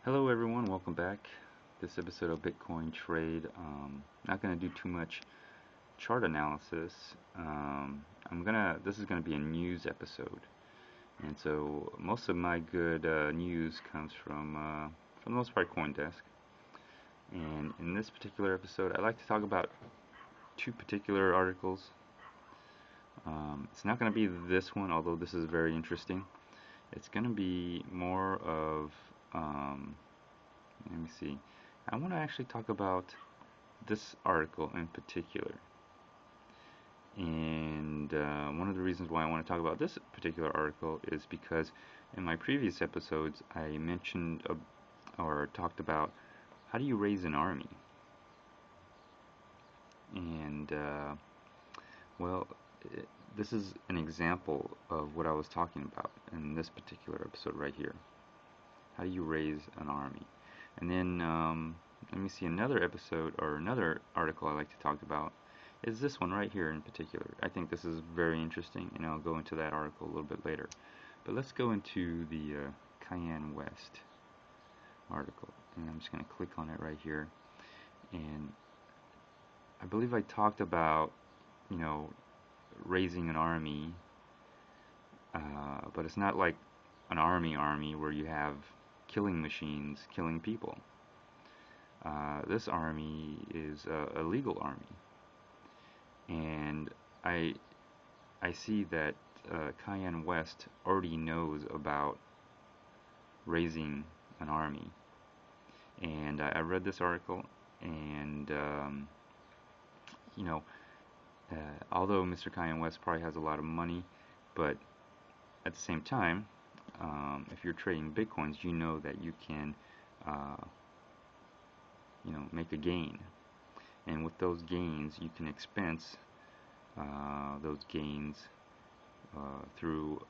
Hello everyone, welcome back. This episode of Bitcoin Trade. Not gonna do too much chart analysis. This is gonna be a news episode, and so most of my good news comes from the most part, CoinDesk. And in this particular episode, I like to talk about two particular articles. It's not gonna be this one, although this is very interesting. It's gonna be more of let me see. I want to actually talk about this article in particular. And one of the reasons why I want to talk about this particular article is because in my previous episodes I mentioned or talked about how do you raise an army. And well, this is an example of what I was talking about in this particular episode right here. How do you raise an army? And then let me see, another episode or another article I like to talk about is this one right here in particular. I think this is very interesting, and I'll go into that article a little bit later. But let's go into the Cayenne West article, and I'm just going to click on it right here. And I believe I talked about, raising an army, but it's not like an army where you have killing machines killing people. This army is a legal army, and I see that Cayenne West already knows about raising an army, and I read this article, and although Mr. Cayenne West probably has a lot of money, but at the same time, if you're trading bitcoins, you know that you can, make a gain, and with those gains, you can expense those gains through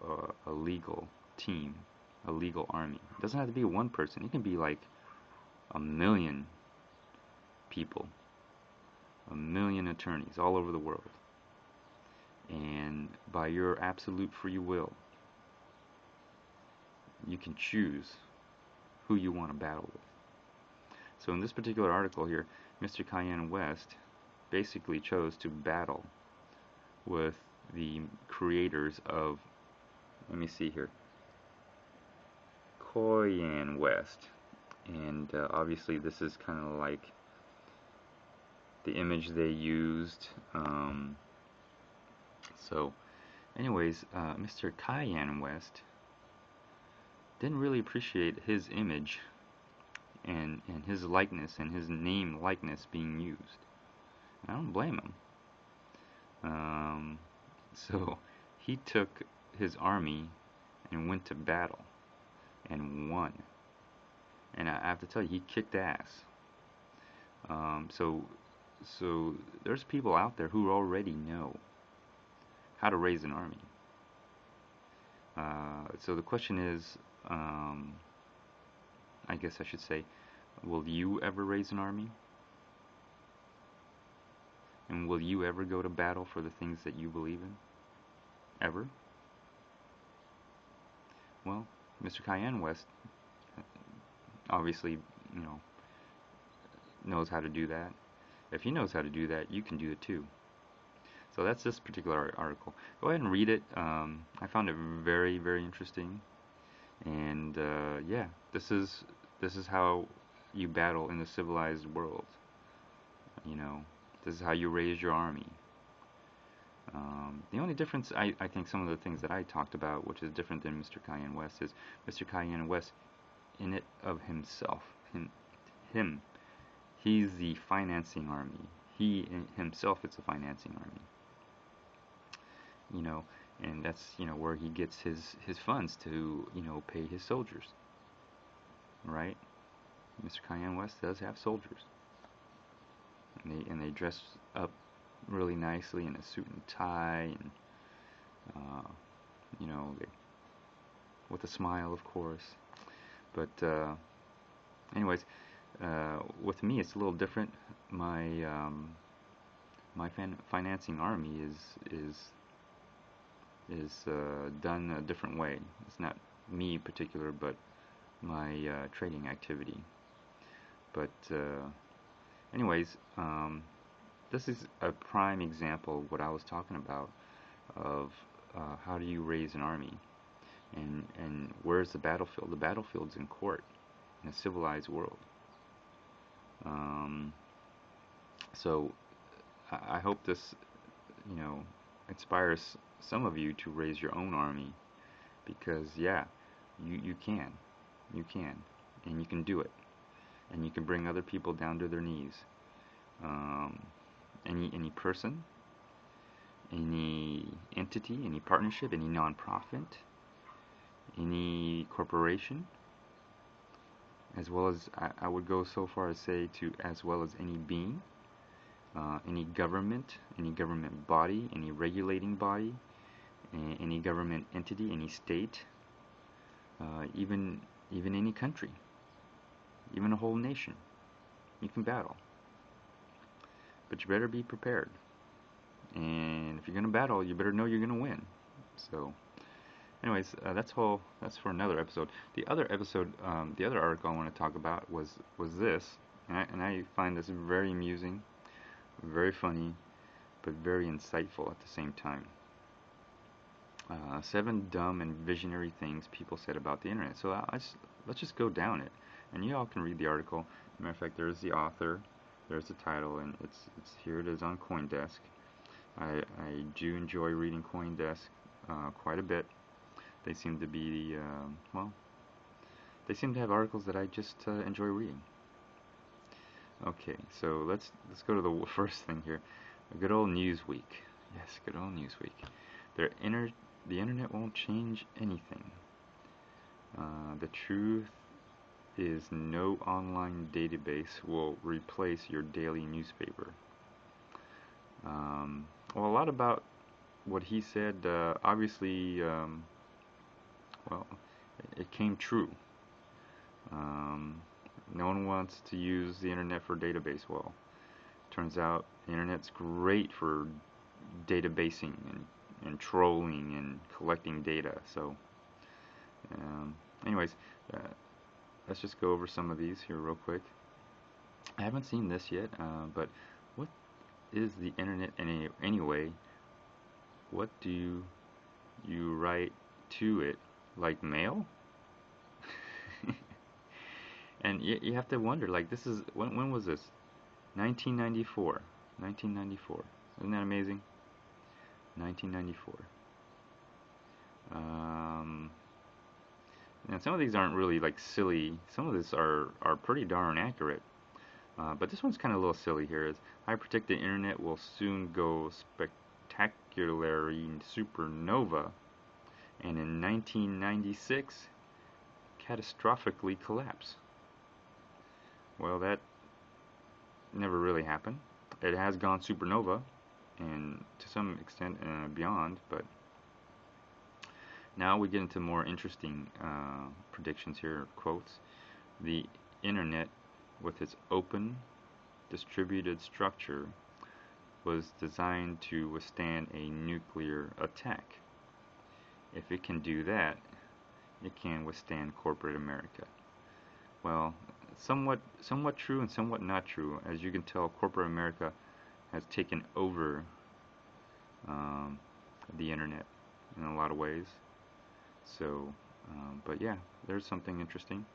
a legal team, a legal army. It doesn't have to be one person. It can be like a million people, a million attorneys all over the world, and by your absolute free will, you can choose who you want to battle with. So in this particular article here, Mr. Cayenne West basically chose to battle with the creators of, let me see here, Cayenne West. And obviously this is kind of like the image they used. So anyways, Mr. Cayenne West didn't really appreciate his image and his likeness and his name likeness being used. I don't blame him. So he took his army and went to battle and won. And I have to tell you, he kicked ass. So there's people out there who already know how to raise an army. So the question is, I guess I should say, will you ever raise an army? And will you ever go to battle for the things that you believe in? Ever? Well, Mr. Cayenne West obviously, knows how to do that. If he knows how to do that, you can do it too. So that's this particular article. Go ahead and read it. I found it very, very interesting. And yeah, this is how you battle in the civilized world. This is how you raise your army. The only difference, I think, some of the things that I talked about, which is different than Mr. Cayenne West, is Mr. Cayenne West, in it of himself, him, he's the financing army. He himself is a financing army. And that's where he gets his funds to pay his soldiers. Right? Mr. Cayenne West does have soldiers, and they dress up really nicely in a suit and tie, and they, with a smile, of course. But anyways, with me, it's a little different. My financing army is done a different way. It's not me in particular, but my trading activity. But anyways, this is a prime example of what I was talking about of how do you raise an army, and where's the battlefield? The battlefield's in court in a civilized world. Um, so I hope this, you know, inspires some of you to raise your own army, because yeah, you can, and you can do it, and you can bring other people down to their knees. Um, any person, any entity, any partnership, any nonprofit, any corporation, as well as I would go so far as say to as well as any being, any government body, any regulating body, any government entity, any state, even any country, even a whole nation. You can battle, but you better be prepared. And if you're gonna battle, you better know you're gonna win. So, anyways, that's for another episode. The other episode, the other article I want to talk about was this, and I find this very amusing, very funny, but very insightful at the same time. 7 dumb and visionary things people said about the internet. So let's just go down it, and you all can read the article. As a matter of fact, there's the author, there's the title, and it's here it is on CoinDesk. I do enjoy reading CoinDesk quite a bit. They seem to be well, they seem to have articles that I just enjoy reading. Okay, so let's go to the first thing here. A good old Newsweek. Yes, good old Newsweek. The internet won't change anything. The truth is no online database will replace your daily newspaper. Well, a lot about what he said, obviously, well, it came true. No one wants to use the internet for database. Well, turns out the internet's great for databasing and trolling and collecting data. So, anyways, let's just go over some of these here real quick. I haven't seen this yet, but what is the internet anyway? What do you write to it? Like mail? And you have to wonder, like, this is, when was this? 1994. 1994. Isn't that amazing? 1994. And some of these aren't really like silly. Some of these are pretty darn accurate. But this one's kind of a little silly here. Is I predict the internet will soon go spectacularly supernova, and in 1996 catastrophically collapse. Well, that never really happened. It has gone supernova, and to some extent beyond, but now we get into more interesting predictions here, quotes. The internet, with its open, distributed structure, was designed to withstand a nuclear attack. If it can do that, it can withstand corporate America. Well, somewhat true and somewhat not true. As you can tell, corporate America has taken over the internet in a lot of ways. So, but yeah, there's something interesting.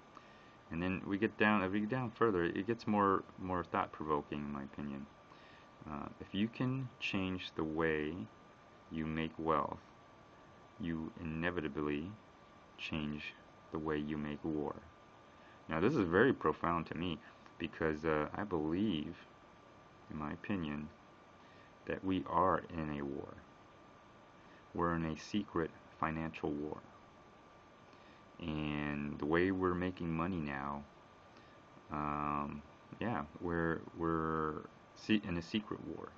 And then we get down, as we get down further, it gets more thought-provoking, in my opinion. If you can change the way you make wealth, you inevitably change the way you make war. Now, this is very profound to me, because I believe, in my opinion, that we are in a war. We're in a secret financial war. And the way we're making money now, yeah, we're in a secret war.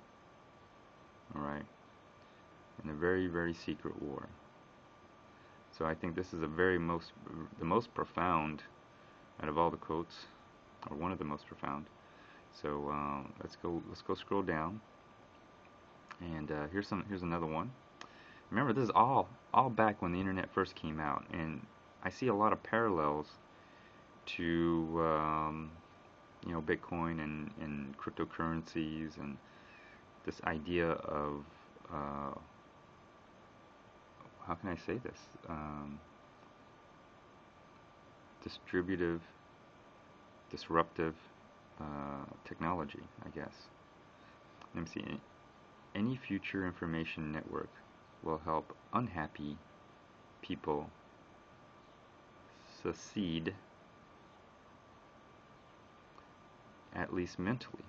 All right, in a very, very secret war. So I think this is the most profound out of all the quotes, or one of the most profound. So let's go scroll down, and here's another one. Remember, this is all back when the internet first came out, and I see a lot of parallels to Bitcoin and cryptocurrencies and this idea of how can I say this? Distributive, disruptive technology, I guess. Let me see. Any future information network will help unhappy people secede, at least mentally,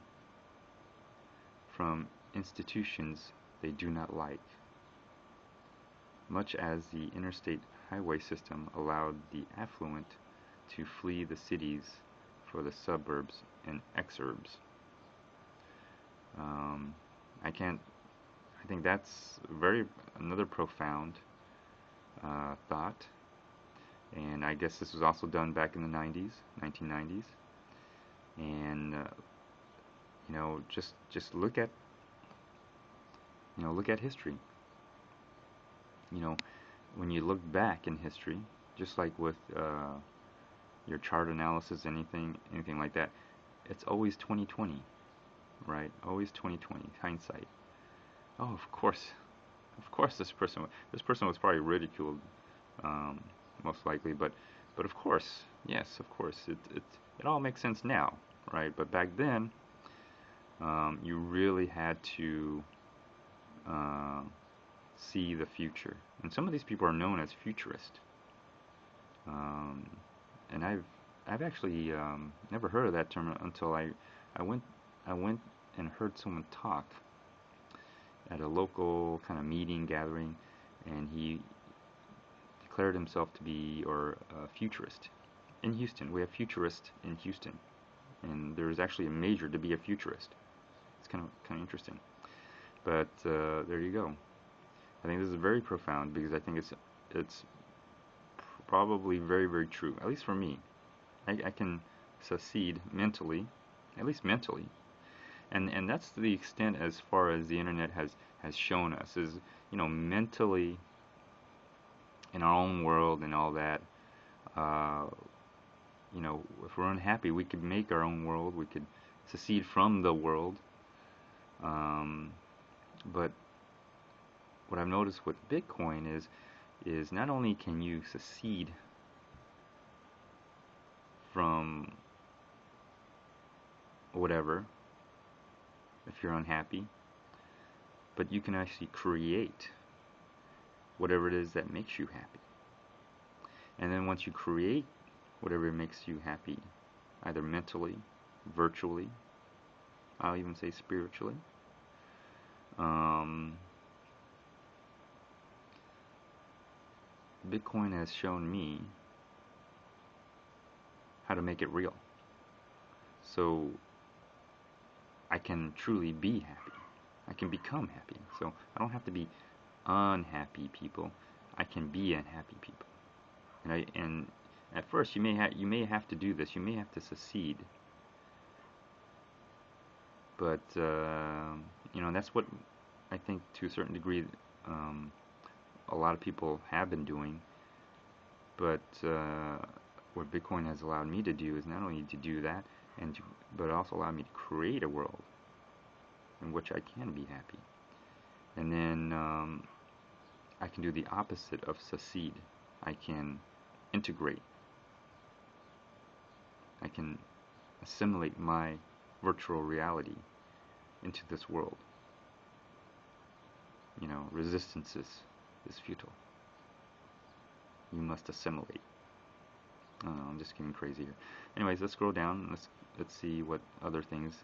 from institutions they do not like, much as the interstate highway system allowed the affluent to flee the cities for the suburbs and exurbs. I think that's another profound thought, and I guess this was also done back in the 1990s, and just look at history. When you look back in history, just like with your chart analysis, anything like that, it's always 2020, right? Always 2020 hindsight. Oh, of course, this person was probably ridiculed, most likely, but of course, yes, of course, it all makes sense now, right? But back then, you really had to see the future, and some of these people are known as futurists, and I've actually never heard of that term until I went and heard someone talk at a local kind of meeting gathering, and he declared himself to be a futurist in Houston. We have futurists in Houston, and there's actually a major to be a futurist. It's kind of interesting, but there you go. I think this is very profound because I think it's probably very, very true, at least for me. I can secede mentally, at least mentally, and that's the extent as far as the internet has shown us, is mentally in our own world and all that. If we're unhappy, we could make our own world. We could secede from the world. But what I've noticed with Bitcoin is not only can you secede from whatever if you're unhappy, but you can actually create whatever it is that makes you happy. And then once you create whatever makes you happy, either mentally, virtually, I'll even say spiritually, Bitcoin has shown me how to make it real. So I can truly be happy. I can become happy. So I don't have to be unhappy people. I can be unhappy people. And at first you may have to do this. You may have to secede. But that's what I think to a certain degree a lot of people have been doing. But what Bitcoin has allowed me to do is not only to do that, but also allow me to create a world in which I can be happy. And then I can do the opposite of secede. I can integrate. I can assimilate my virtual reality into this world. Resistance is futile. You must assimilate. I'm just getting crazy here. Anyways, let's scroll down. Let's see what other things.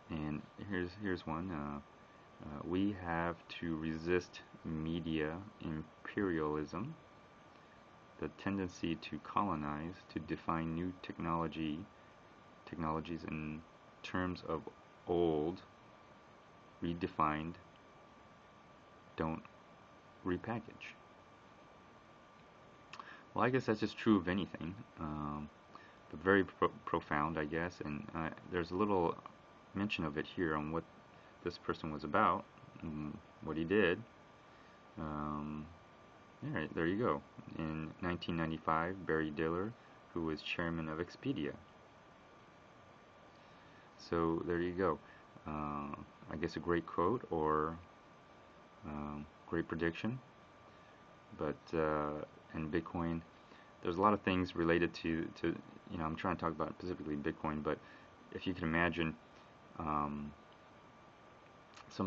And here's one. We have to resist media imperialism, the tendency to colonize, to define new technologies in terms of old, redefined, don't repackage. Well, I guess that's just true of anything, but very profound, I guess. And there's a little mention of it here on what this person was about, what he did. All right, there you go. In 1995, Barry Diller, who is chairman of Expedia. So there you go. I guess a great quote or great prediction. But in Bitcoin, there's a lot of things related to I'm trying to talk about specifically Bitcoin, but if you can imagine, some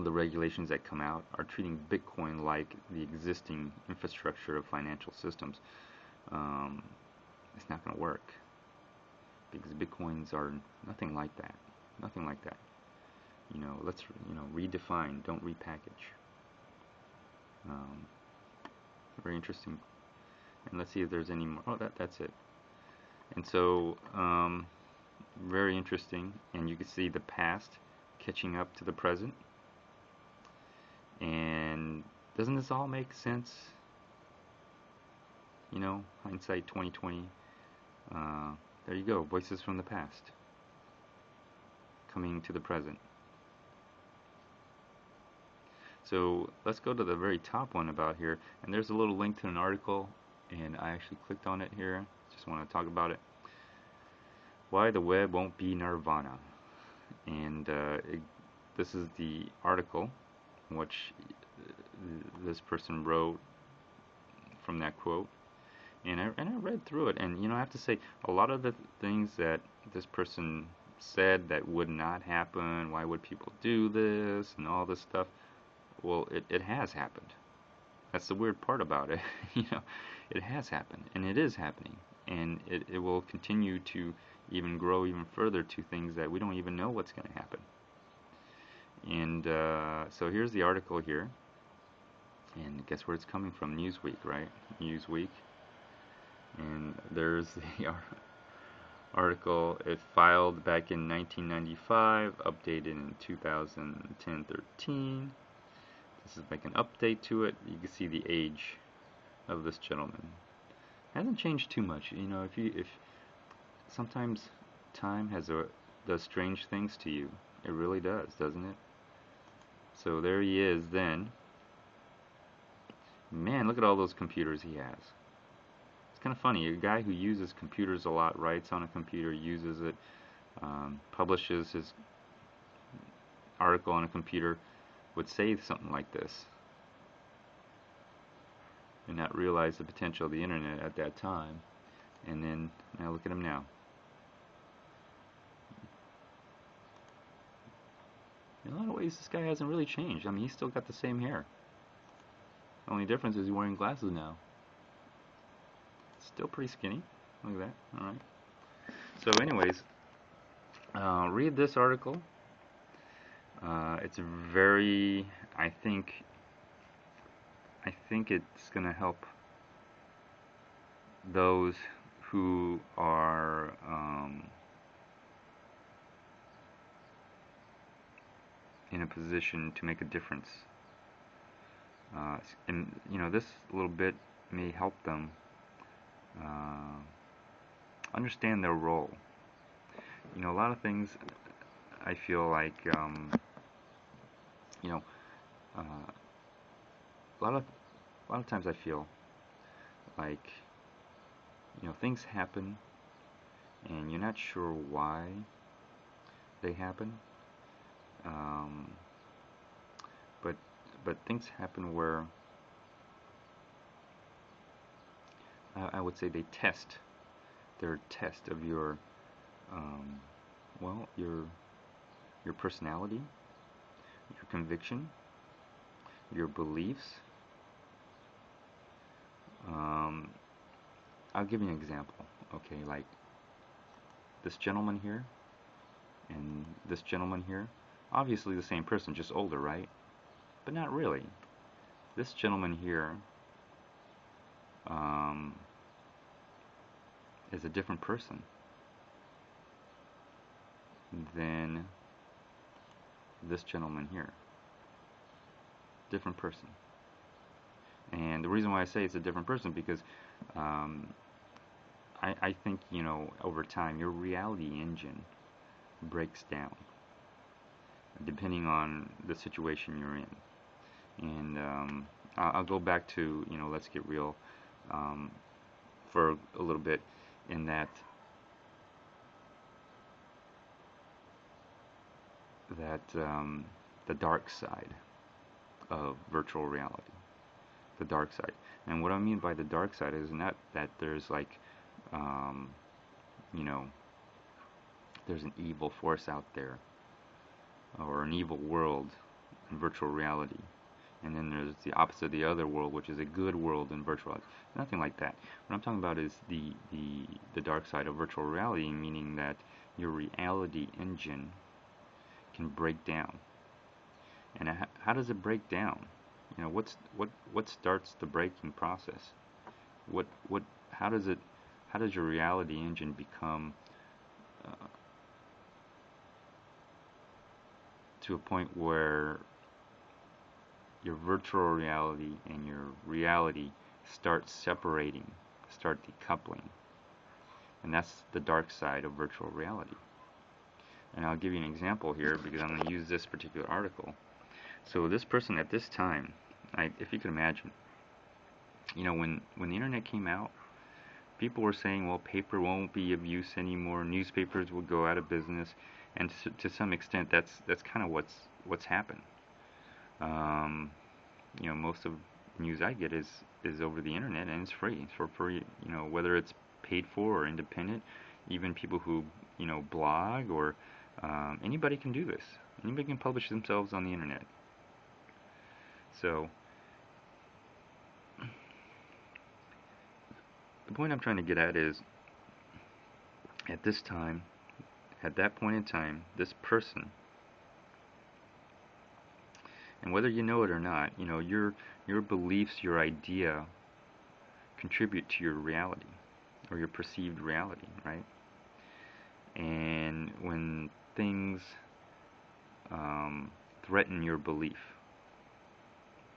of the regulations that come out are treating Bitcoin like the existing infrastructure of financial systems. It's not going to work because Bitcoins are nothing like that. Nothing like that. Let's redefine, don't repackage. Very interesting. And let's see if there's any more. Oh, that's it. And so, very interesting. And you can see the past catching up to the present. And doesn't this all make sense? Hindsight 2020. There you go. Voices from the past coming to the present. So let's go to the very top one about here. And there's a little link to an article. And I actually clicked on it here. Just want to talk about it. Why the web won't be nirvana. And this is the article which this person wrote from that quote. And I read through it, and I have to say, a lot of the things that this person said that would not happen, why would people do this, and all this stuff, well, it has happened. That's the weird part about it. It has happened, and it is happening, and it will continue to even grow even further to things that we don't even know what's going to happen. And so here's the article here, and guess where it's coming from? Newsweek, right? Newsweek. And there's the article. It filed back in 1995, updated in 2010-13. This is like an update to it. You can see the age of this gentleman. Hasn't changed too much. If sometimes time does strange things to you. It really does, doesn't it? So there he is then. Man, look at all those computers he has. It's kind of funny. A guy who uses computers a lot, writes on a computer, uses it, publishes his article on a computer, would say something like this and not realize the potential of the internet at that time. And then, now look at him now. In a lot of ways, this guy hasn't really changed. I mean, he's still got the same hair. The only difference is he's wearing glasses now. Still pretty skinny. Look at that. Alright. So anyways, read this article. It's very, I think it's going to help those who are in a position to make a difference. And this little bit may help them understand their role. A lot of things I feel like a lot of times I feel like things happen and you're not sure why they happen. But things happen where I would say they test. They're a test of your your personality, your conviction, your beliefs. I'll give you an example. Okay, like this gentleman here and this gentleman here, obviously the same person, just older, right? But not really. This gentleman here is a different person than this gentleman here. Different person. And the reason why I say it's a different person because I think, over time your reality engine breaks down depending on the situation you're in. And I'll go back to, let's get real for a little bit. in that the dark side of virtual reality, the dark side. And what I mean by the dark side is not that there's like, um, you know, there's an evil force out there or an evil world in virtual reality. And then there's the opposite of the other world, which is a good world in virtual reality. Nothing like that. What I'm talking about is the dark side of virtual reality, meaning that your reality engine can break down. And how does it break down? You know, what starts the breaking process? What how does it how does your reality engine become to a point where your virtual reality and your reality start separating, start decoupling? And that's the dark side of virtual reality. And I'll give you an example here because I'm going to use this particular article. So this person at this time, if you could imagine, you know, when the internet came out, people were saying, well, paper won't be of use anymore, newspapers will go out of business, and to some extent, that's kind of what's happened. You know, most of the news I get is over the internet, and it's free. It's for free. You know, whether it's paid for or independent, even people who, you know, blog or anybody can do this. Anybody can publish themselves on the internet. So the point I'm trying to get at is, at this time, at that point in time, this person, and whether you know it or not, you know, your beliefs, your idea contribute to your reality or your perceived reality, right? And when things threaten your belief,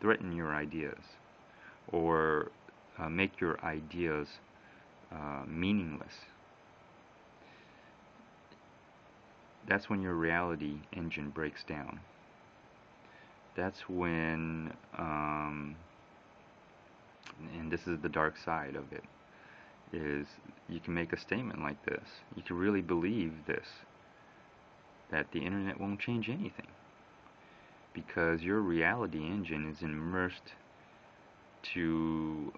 threaten your ideas, or make your ideas meaningless, that's when your reality engine breaks down. That's when, and this is the dark side of it, is you can make a statement like this. You can really believe this, that the internet won't change anything, because your reality engine is immersed to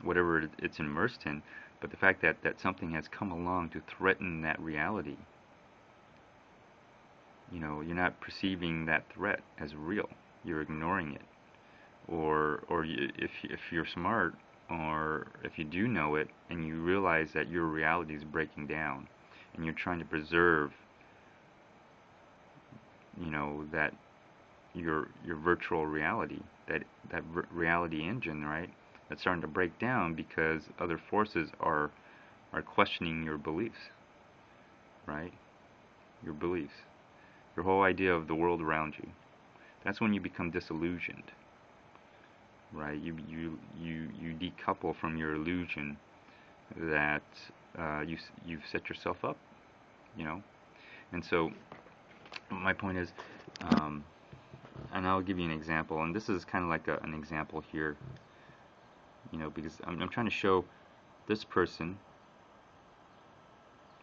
whatever it's immersed in. But the fact that something has come along to threaten that reality, you know, you're not perceiving that threat as real. You're ignoring it. Or if you're smart, or if you do know it and you realize that your reality is breaking down, and you're trying to preserve, you know, that your virtual reality, that reality engine, right? That's starting to break down because other forces are questioning your beliefs, right? Your beliefs, your whole idea of the world around you. That's when you become disillusioned, right? You decouple from your illusion that you've set yourself up, you know. And so my point is, and I'll give you an example, and this is kind of like an example here, you know, because I'm trying to show this person,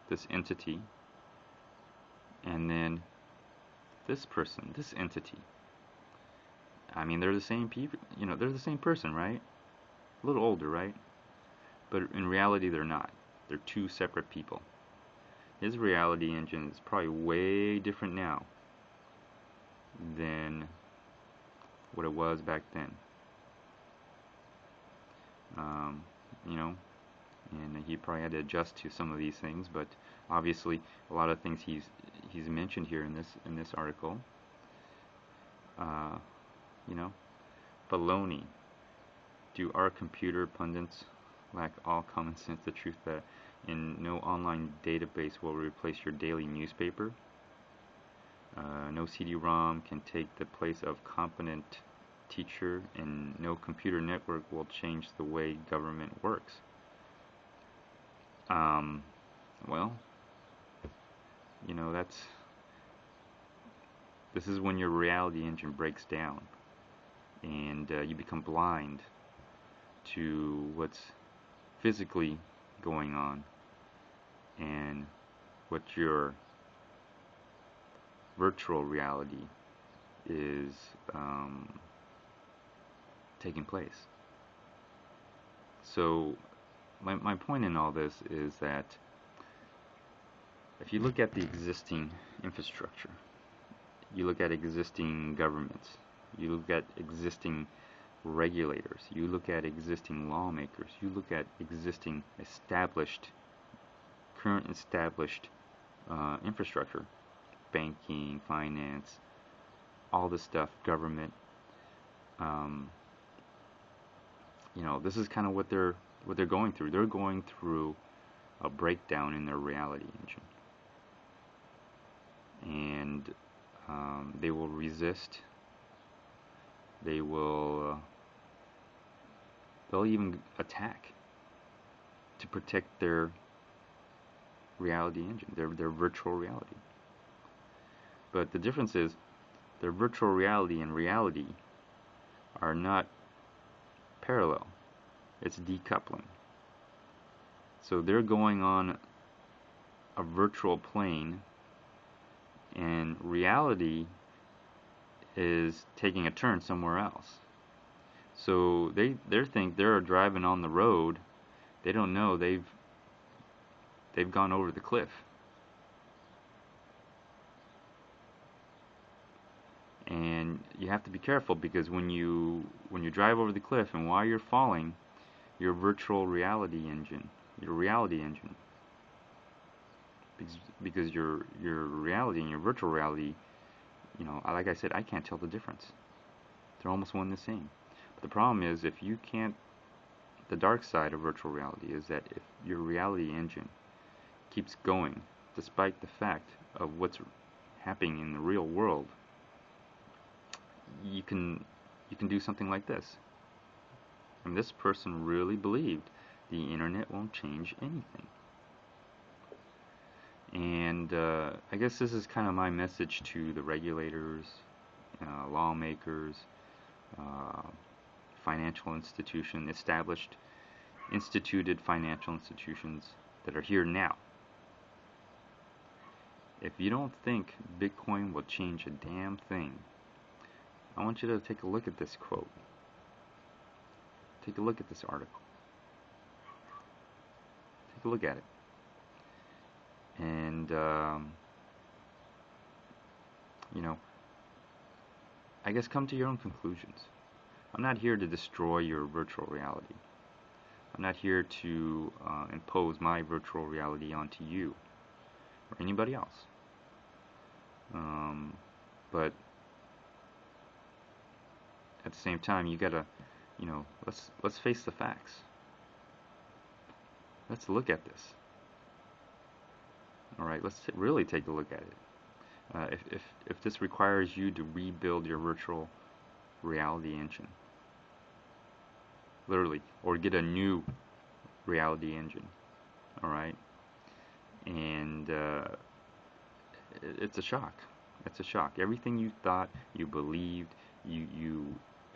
this entity, and then this person, this entity. I mean, they're the same people, you know, they're the same person, right? A little older, right? But in reality, they're not. They're two separate people. His reality engine is probably way different now than what it was back then. You know, and he probably had to adjust to some of these things, but obviously a lot of things he's mentioned here in this article, you know, baloney. Do our computer pundits lack all common sense? The truth that no online database will replace your daily newspaper. No CD-ROM can take the place of competent teacher, and no computer network will change the way government works. Well, you know, this is when your reality engine breaks down, and you become blind to what's physically going on and what your virtual reality is taking place. So my point in all this is that if you look at the existing infrastructure, you look at existing governments, you look at existing regulators, you look at existing lawmakers, you look at existing current established infrastructure, banking, finance, all this stuff, government. This is kind of what they're going through. They're going through a breakdown in their reality engine, and they will resist. They'll even attack to protect their reality engine, their virtual reality. But the difference is, their virtual reality and reality are not parallel. It's decoupling. So they're going on a virtual plane, and reality is taking a turn somewhere else. So they think they're driving on the road. They don't know they've gone over the cliff. And you have to be careful, because when you drive over the cliff and while you're falling, your virtual reality engine, because your reality and your virtual reality, like I said, I can't tell the difference. They're almost one and the same. But the problem is, if you can't, the dark side of virtual reality is that if your reality engine keeps going despite the fact of what's happening in the real world, you can do something like this. And this person really believed the internet won't change anything. And I guess this is kind of my message to the regulators, lawmakers, financial instituted financial institutions that are here now. If you don't think Bitcoin will change a damn thing, I want you to take a look at this quote. Take a look at this article. Take a look at it. And, I guess come to your own conclusions. I'm not here to destroy your virtual reality. I'm not here to impose my virtual reality onto you or anybody else. But at the same time, you gotta, let's face the facts. Let's look at this. All right, let's really take a look at it. If this requires you to rebuild your virtual reality engine, literally, or get a new reality engine, all right, and it's a shock. It's a shock. Everything you thought, you believed,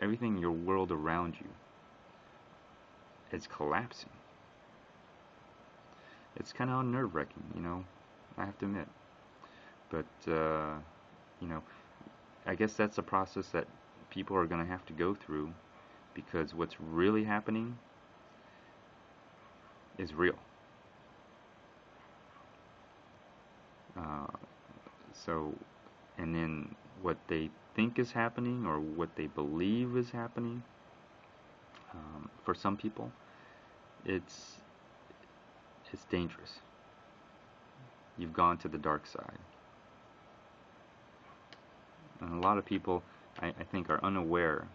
everything in your world around you is collapsing. It's kind of nerve-wracking, I have to admit. But, I guess that's a process that people are going to have to go through, because what's really happening is real. And then what they think is happening, or what they believe is happening, for some people, it's dangerous. You've gone to the dark side. And a lot of people, I think, are unaware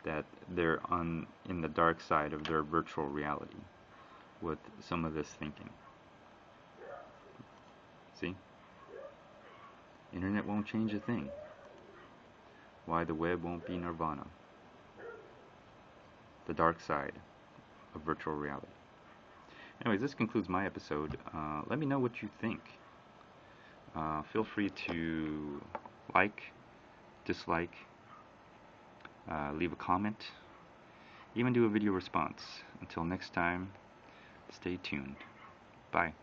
that they're in the dark side of their virtual reality with some of this thinking. See? Internet won't change a thing. Why the web won't be nirvana. The dark side of virtual reality. Anyways, this concludes my episode. Let me know what you think. Feel free to like, dislike, leave a comment, even do a video response. Until next time, Stay tuned. Bye.